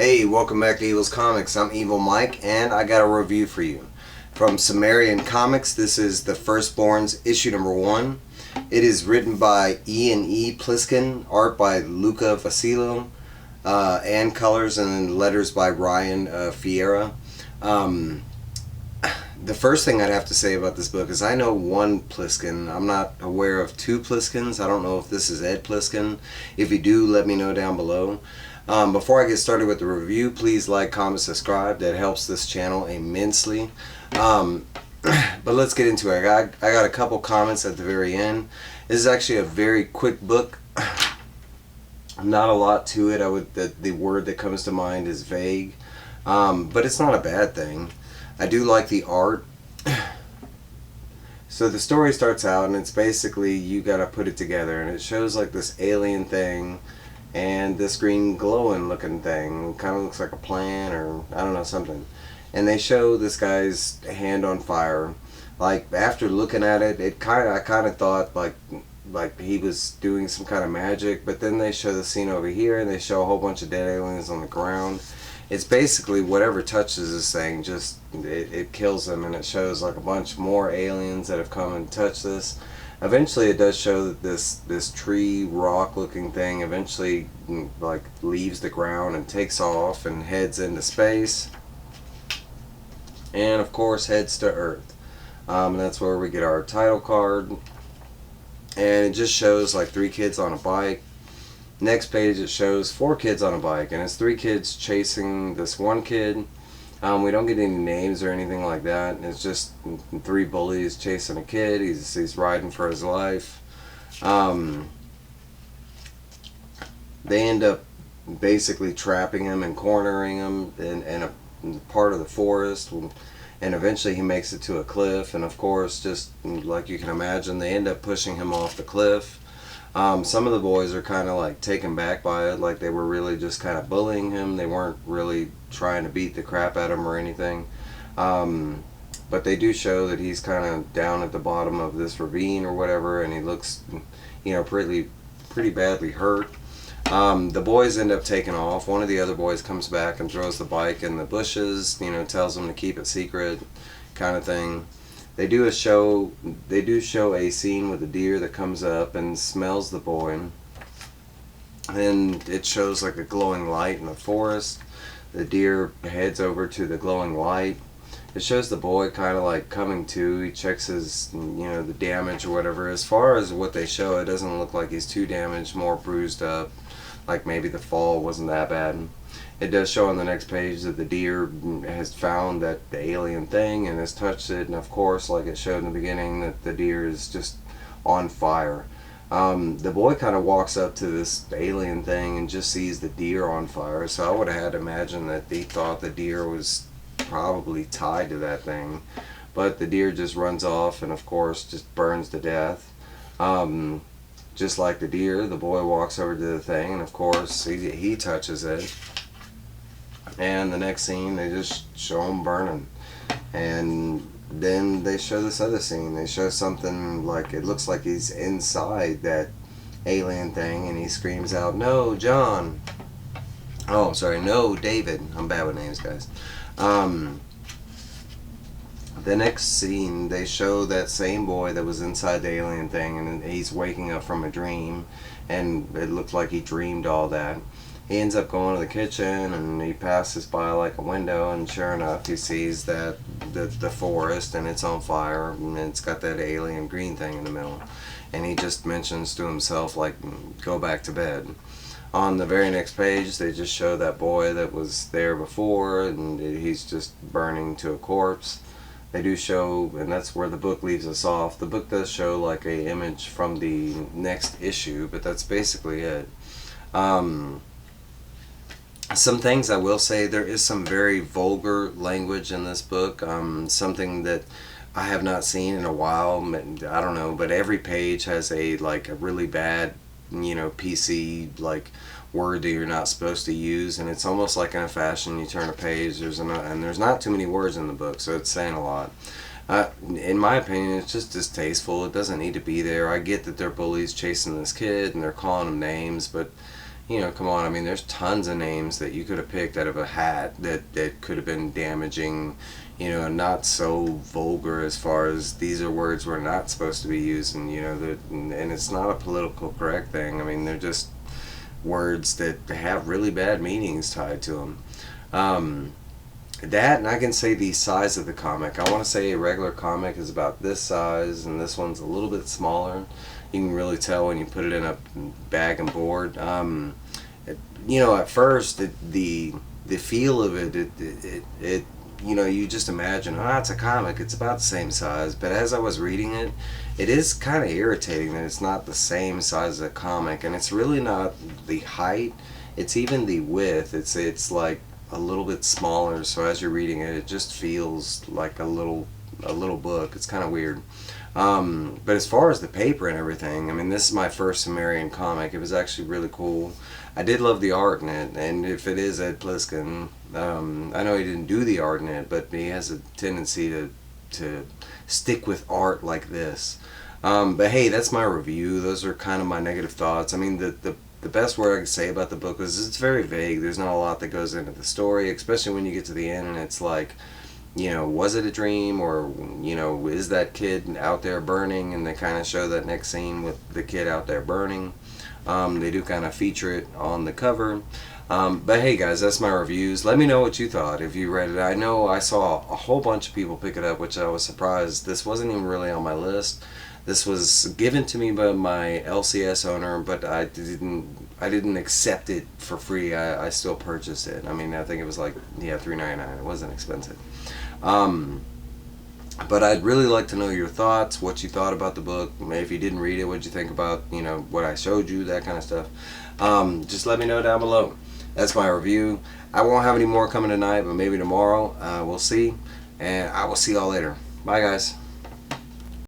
Hey, welcome back to Evil's Comics. I'm Evil Mike, and I got a review for you. From Sumerian Comics, this is the FirstBorns issue number 1. It is written by E E Plissken, art by Luca, Vassallo, and colors and letters by Ryan Ferrier. The first thing I'd have to say about this book is I know one Plissken. I'm not aware of two Plisskens. I don't know if this is Ed Plissken. If you do, let me know down below. Before I get started with the review, please like, comment, subscribe. That helps this channel immensely. But let's get into it. I got a couple comments at the very end. This is actually a very quick book. Not a lot to it. The word that comes to mind is vague, but it's not a bad thing. I do like the art. So the story starts out, and it's basically you gotta put it together, and it shows like this alien thing and this green glowing looking thing. Kind of looks like a plant, or I don't know, something. And they show this guy's hand on fire. Like, after looking at it, I kind of thought like he was doing some kind of magic. But then they show the scene over here, and they show a whole bunch of dead aliens on the ground. It's basically whatever touches this thing, just it kills them, and it shows like a bunch more aliens that have come and touched this. Eventually it does show that this tree rock looking thing eventually like leaves the ground and takes off and heads into space, and of course heads to Earth. And that's where we get our title card, and it just shows like 3 kids on a bike. Next page it shows 4 kids on a bike, and it's 3 kids chasing this one kid. We don't get any names or anything like that. It's just 3 bullies chasing a kid. He's riding for his life. They end up basically trapping him and cornering him in a part of the forest, and eventually he makes it to a cliff, and of course, just like you can imagine, they end up pushing him off the cliff. Some of the boys are kind of like taken back by it, like they were really just kind of bullying him. They weren't really trying to beat the crap out of him or anything. But they do show that he's kind of down at the bottom of this ravine or whatever, and he looks, pretty badly hurt. The boys end up taking off. One of the other boys comes back and throws the bike in the bushes, tells them to keep it secret, kind of thing. They do show a scene with a deer that comes up and smells the boy, and it shows like a glowing light in the forest. The deer heads over to the glowing light. It shows the boy kind of like coming to. He checks his, the damage or whatever. As far as what they show, it doesn't look like he's too damaged, more bruised up, like maybe the fall wasn't that bad. It does show on the next page that the deer has found the alien thing and has touched it, and of course, like it showed in the beginning, that the deer is just on fire. The boy kind of walks up to this alien thing and just sees the deer on fire, so I would have had to imagine that he thought the deer was probably tied to that thing, but the deer just runs off and of course just burns to death. Just like the deer, the boy walks over to the thing, and of course he touches it. And the next scene, they just show him burning. And then they show this other scene. They show something like, it looks like he's inside that alien thing, and he screams out, "No, John." Oh, sorry, no, David. I'm bad with names, guys. The next scene, they show that same boy that was inside the alien thing, and he's waking up from a dream, and it looked like he dreamed all that. He ends up going to the kitchen, and he passes by like a window, and sure enough he sees that the forest, and it's on fire, and it's got that alien green thing in the middle, and he just mentions to himself like, go back to bed. On the very next page they just show that boy that was there before, and he's just burning to a corpse. They do show, and that's where the book leaves us off. The book does show like a image from the next issue, but that's basically it. Some things I will say, there is some very vulgar language in this book, something that I have not seen in a while. I don't know, but every page has a really bad, PC word that you're not supposed to use, and it's almost like in a fashion. You turn a page, there's not too many words in the book, so it's saying a lot. In my opinion, it's just distasteful. It doesn't need to be there. I get that they're bullies chasing this kid and they're calling him names, but you know, come on. I mean, there's tons of names that you could have picked out of a hat that could have been damaging, you know, not so vulgar as far as these are words we're not supposed to be using, you know, and it's not a political correct thing. I mean, they're just words that have really bad meanings tied to them. That, and I can say the size of the comic. I want to say a regular comic is about this size, and this one's a little bit smaller. You can really tell when you put it in a bag and board. You know, at first, the feel of it, you know, you just imagine, oh, it's a comic, it's about the same size. But as I was reading it, it is kind of irritating that it's not the same size as a comic, and it's really not the height. It's even the width. It's like a little bit smaller. So as you're reading it, it just feels like a little book. It's kind of weird. But as far as the paper and everything, I mean, this is my first Sumerian comic. It was actually really cool. I did love the art in it, and if it is E E Plissken, I know he didn't do the art in it, but he has a tendency to stick with art like this. But hey, that's my review. Those are kind of my negative thoughts. I mean, the best word I can say about the book is it's very vague. There's not a lot that goes into the story, especially when you get to the end and it's like, you know, was it a dream, or, you know, is that kid out there burning? And they kind of show that next scene with the kid out there burning. They do kind of feature it on the cover. But hey guys, that's my reviews. Let me know what you thought if you read it. I know I saw a whole bunch of people pick it up, which I was surprised. This wasn't even really on my list. This was given to me by my LCS owner, but I didn't accept it for free. I still purchased it. I mean, I think it was like, yeah, $3.99. It wasn't expensive. But I'd really like to know your thoughts, what you thought about the book. Maybe if you didn't read it, what you think about, you know, what I showed you, that kind of stuff. Just let me know down below. That's my review. I won't have any more coming tonight, but maybe tomorrow. We'll see. And I will see y'all later. Bye, guys.